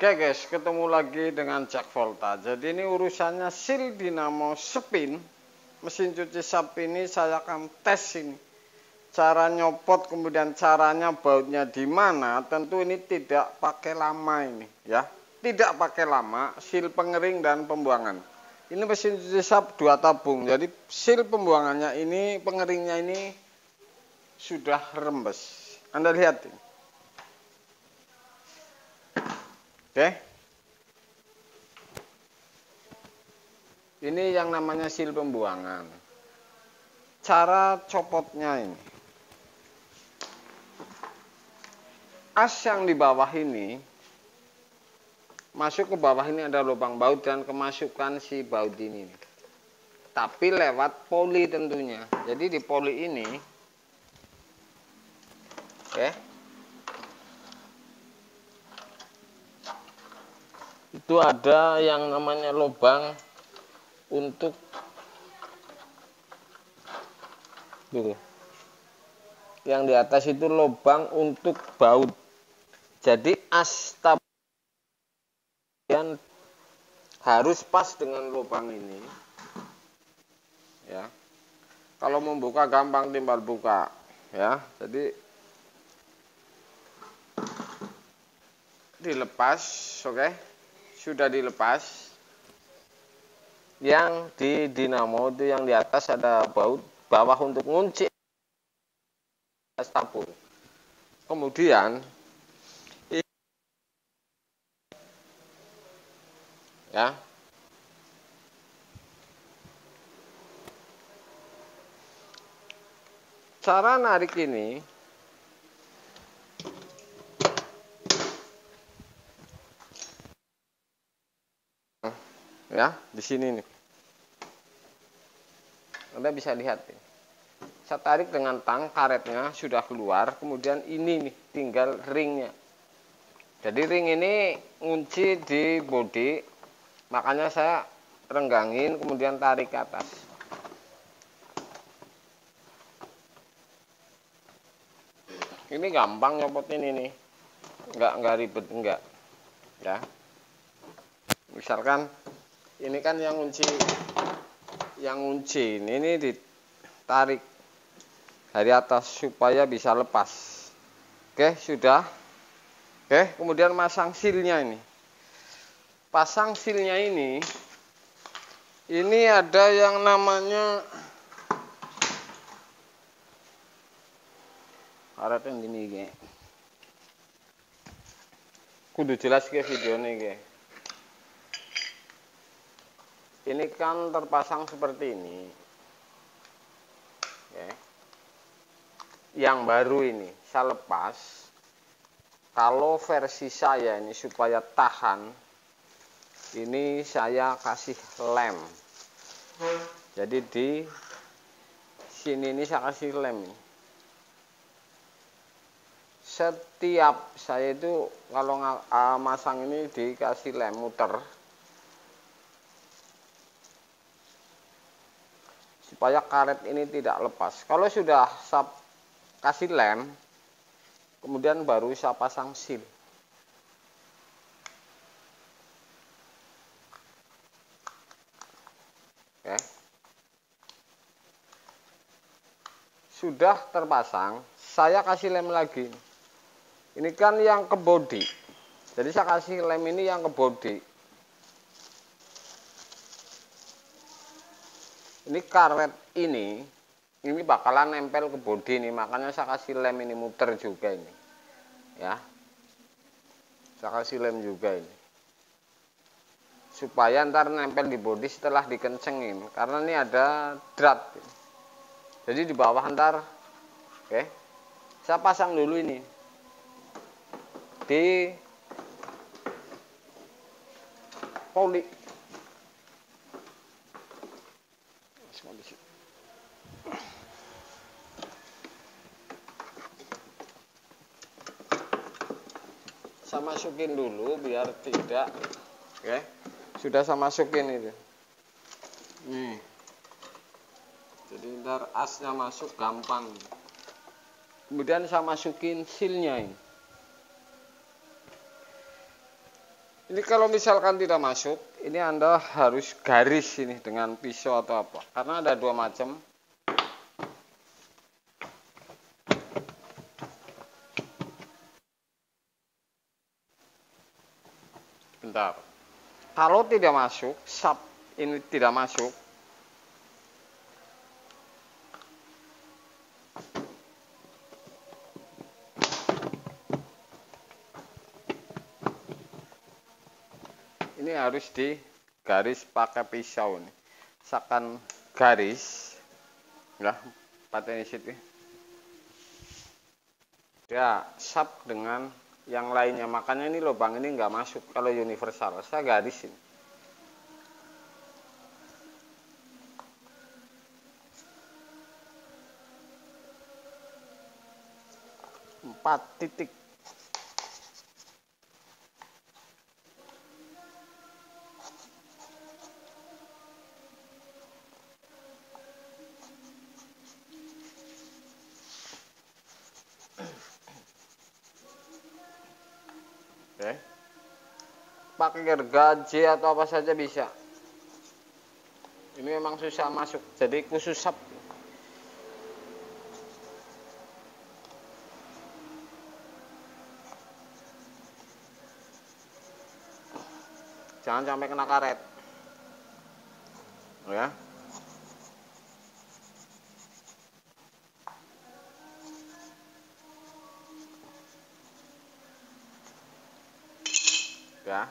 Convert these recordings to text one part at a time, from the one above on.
Oke guys, ketemu lagi dengan Jack Volta. Jadi ini urusannya seal dinamo spin. Mesin cuci SAP ini saya akan tes ini. Cara nyopot, kemudian caranya bautnya di mana. Tentu ini tidak pakai lama ini ya. Tidak pakai lama, seal pengering dan pembuangan. Ini mesin cuci SAP 2 tabung. Jadi seal pembuangannya ini, pengeringnya ini sudah rembes. Anda lihat ini. Oke. Ini yang namanya seal pembuangan. Cara copotnya ini. As yang di bawah ini masuk ke bawah, ini ada lubang baut dan kemasukan si baut ini. Tapi lewat poli tentunya. Jadi di poli ini, oke, itu ada yang namanya lubang untuk dulu. Yang di atas itu lubang untuk baut. Jadi as tabung harus pas dengan lubang ini. Ya. Kalau membuka gampang timbal buka, ya. Jadi dilepas, oke. Sudah dilepas. Yang di dinamo itu yang di atas ada baut, bawah untuk ngunci tabung. Kemudian ya, cara narik ini ya, di sini nih. Anda bisa lihat nih. Saya tarik dengan tang, karetnya sudah keluar, kemudian ini nih tinggal ringnya. Jadi ring ini ngunci di bodi, makanya saya renggangin kemudian tarik ke atas. Ini gampang nyopotin ini, nggak ribet, enggak ya. Misalkan ini kan yang ngunci ini ditarik dari atas supaya bisa lepas. Oke, sudah. Oke, kemudian masang silnya ini. Pasang silnya ini ada yang namanya karet yang ini ge. Kudu jelas ke video nih ge. Ini kan terpasang seperti ini. Oke. Yang baru ini saya lepas. Kalau versi saya ini supaya tahan, ini saya kasih lem. Jadi di sini ini saya kasih lem. Setiap saya itu kalau masang ini dikasih lem muter supaya karet ini tidak lepas. Kalau sudah saya kasih lem, kemudian baru saya pasang seal. Oke. Sudah terpasang, saya kasih lem lagi. Ini kan yang ke bodi. Jadi saya kasih lem ini yang ke bodi. Ini karet ini bakalan nempel ke bodi nih, makanya saya kasih lem ini muter juga ini. Ya. Saya kasih lem juga ini. Supaya ntar nempel di bodi setelah dikencengin, karena ini ada drat. Jadi di bawah ntar, oke. Saya pasang dulu ini di poli. Saya masukin dulu biar tidak, oke. Sudah saya masukin itu. Nih. Jadi ntar asnya masuk gampang. Kemudian saya masukin sealnya ini. Ini kalau misalkan tidak masuk, ini Anda harus garis ini dengan pisau atau apa. Karena ada dua macam. Bentar. Kalau tidak masuk, sap ini tidak masuk. Ini harus digaris pakai pisau nih. Misalkan garis, ya, paten situ. Ya, sap dengan yang lainnya. Makanya ini lubang ini nggak masuk kalau universal. Saya garisin. Empat titik. Oke. Pakai gergaji atau apa saja bisa. Ini memang susah masuk, jadi khusus sap. Jangan sampai kena karet. Ya. Ya.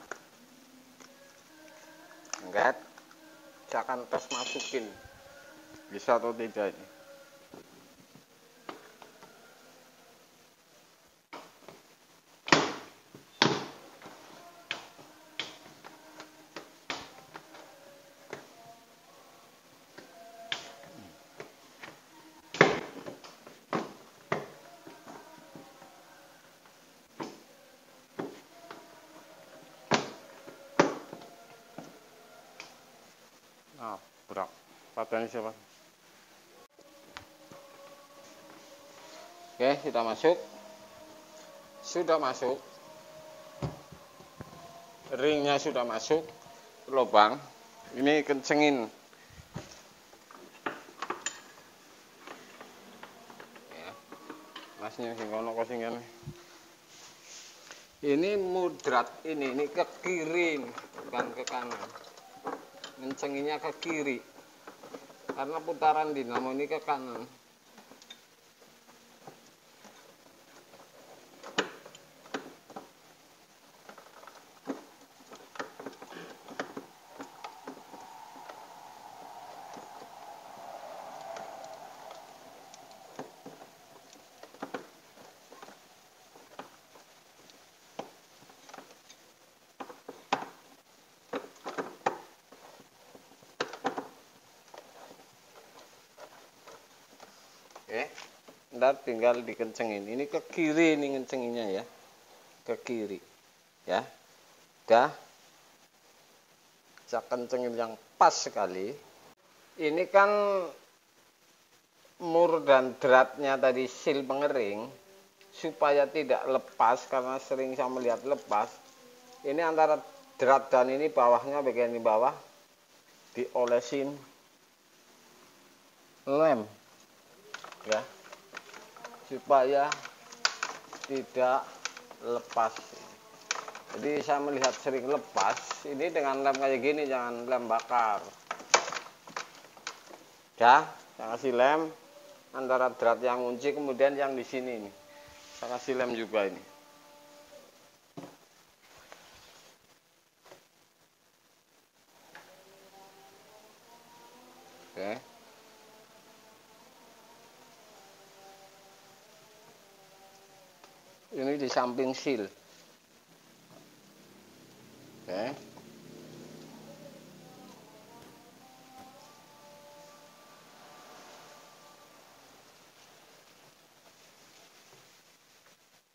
Enggak. Saya akan tes masukin. Bisa atau tidak ini. Nah, berak. Paten siapa? Oke, sudah masuk. Sudah masuk. Ringnya sudah masuk. Lubang. Ini kencengin. Ya. Masnya sing kono kok sing kene. Ini mudrat ini ke kiri, bukan ke kanan. Ngencenginnya ke kiri. Karena putaran dinamo ini ke kanan. Oke, ntar tinggal dikencengin. Ini ke kiri nih ngencenginnya ya, ke kiri, ya. Udah, saya kencengin yang pas sekali. Ini kan mur dan dratnya tadi sil pengering, supaya tidak lepas karena sering saya melihat lepas. Ini antara drat dan ini bawahnya bagian di bawah diolesin lem. Ya, supaya tidak lepas. Jadi saya melihat sering lepas ini dengan lem kayak gini, jangan lem bakar. Ya, saya kasih lem antara drat yang kunci, kemudian yang di sini nih saya kasih lem juga ini. Oke. Ini di samping sil. Oke.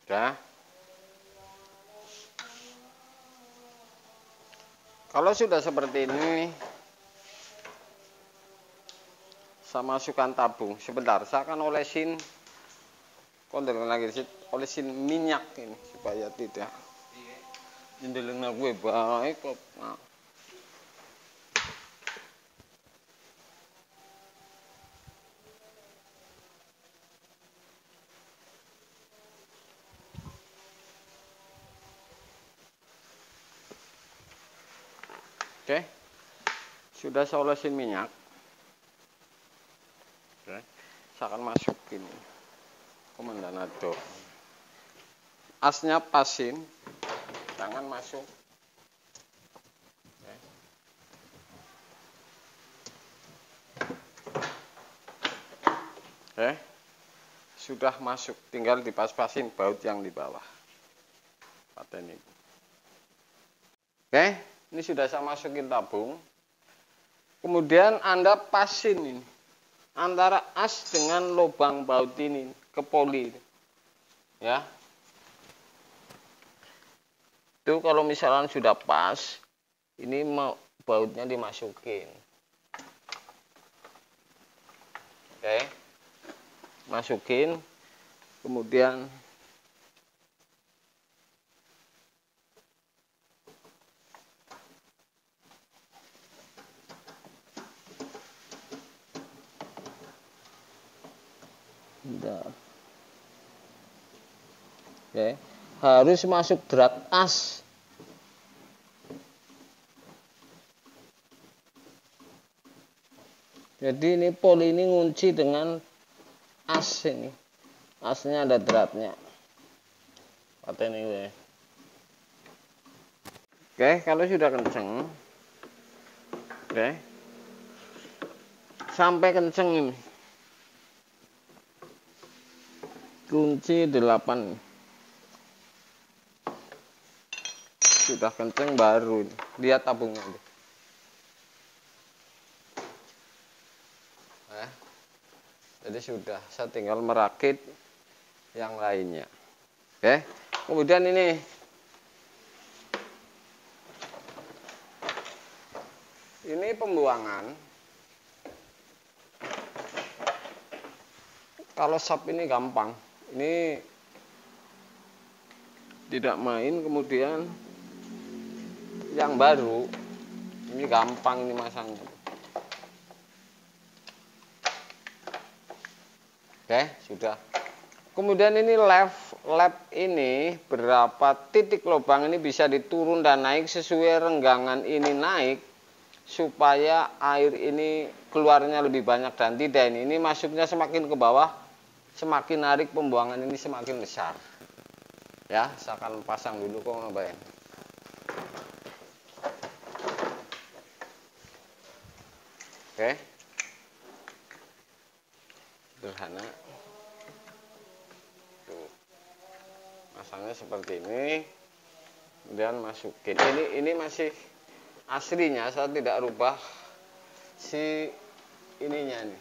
Udah. Kalau sudah seperti ini, saya masukkan tabung. Sebentar, saya akan olesin kondel lagi, olesin minyak ini supaya tidak Nyendeleng gue baik kok. Nah. Oke. Sudah saya olesin minyak. Oke. Saya akan masukin komandanado. Asnya pasin, tangan masuk. Oke. Sudah masuk, tinggal dipas-pasin baut yang di bawah. Paten ini. Oke, ini sudah saya masukin tabung. Kemudian Anda pasin ini antara as dengan lubang baut ini ke poli. Ya. Itu kalau misalnya sudah pas, ini mau bautnya dimasukin. Oke. Masukin, kemudian oke, harus masuk drat as. Jadi ini poli ini ngunci dengan as ini. Asnya ada dratnya. Paten ini. Oke, kalau sudah kenceng. Oke. Sampai kenceng ini. Kunci 8. Sudah kenceng baru. Lihat tabungnya. Jadi sudah, saya tinggal merakit yang lainnya. Oke. Kemudian ini pembuangan. Kalau sap ini gampang. Ini tidak main, kemudian yang baru ini gampang ini masangnya. Oke, sudah. Kemudian ini lap ini berapa titik lubang ini bisa diturun dan naik sesuai renggangan ini naik supaya air ini keluarnya lebih banyak dan tidak ini masuknya semakin ke bawah, semakin narik pembuangan ini semakin besar. Ya, saya akan pasang dulu kok ngapain. Oke. Sederhana. Tuh. Masangnya seperti ini. Kemudian masukin. Ini masih aslinya, saya tidak rubah si ininya nih.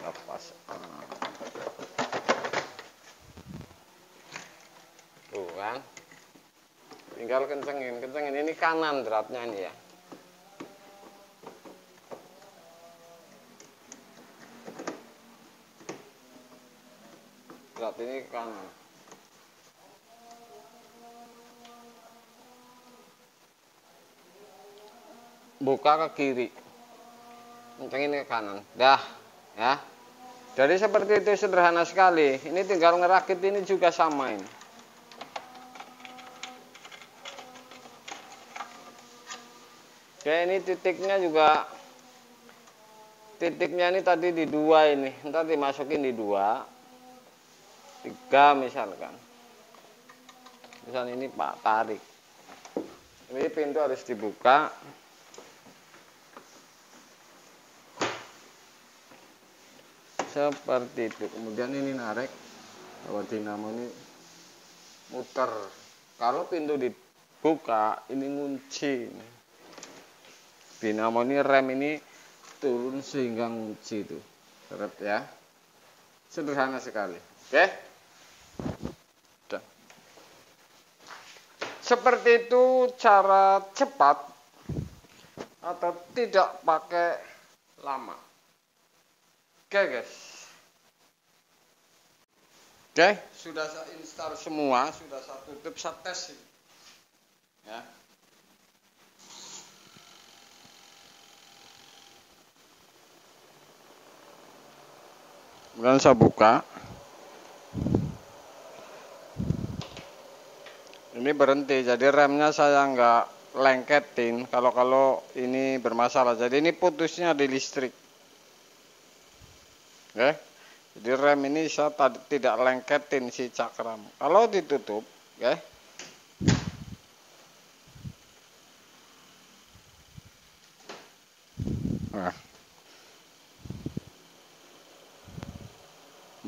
Lepas. Tuh kan. Tinggal kencengin. Ini kanan dratnya ini ya. Drat ini kanan. Buka ke kiri. Kencengin ke kanan. Dah, ya. Jadi seperti itu, sederhana sekali. Ini tinggal ngerakit ini juga sama ini. Oke, ini titiknya juga, titiknya ini tadi di 2 ini, ntar dimasukin di 2, 3 misalkan. Misal ini Pak tarik, ini pintu harus dibuka. Seperti itu. Kemudian ini narik, bahwa dinamo ini muter. Kalau pintu dibuka, ini ngunci. Dinamo ini rem ini turun sehingga ngunci itu. Seret ya. Sederhana sekali. Oke. Udah. Seperti itu cara cepat atau tidak pakai lama. Oke guys. Oke, sudah saya install semua, sudah saya tutup, saya tes ini. Ya. Kemudian saya buka. Ini berhenti, jadi remnya saya nggak lengketin. Kalau ini bermasalah, jadi ini putusnya di listrik. Oke, jadi rem ini saya tidak lengketin si cakram. Kalau ditutup, oke. Nah.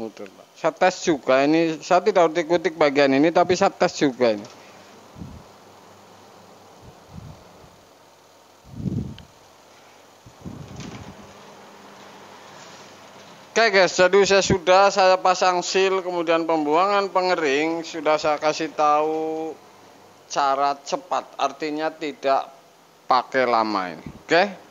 Muter. Saya tes juga ini, saya tidak utik-utik bagian ini, tapi saya tes juga ini. Oke guys, jadi saya pasang seal, kemudian pembuangan pengering, sudah saya kasih tahu cara cepat, artinya tidak pakai lama ini. Oke.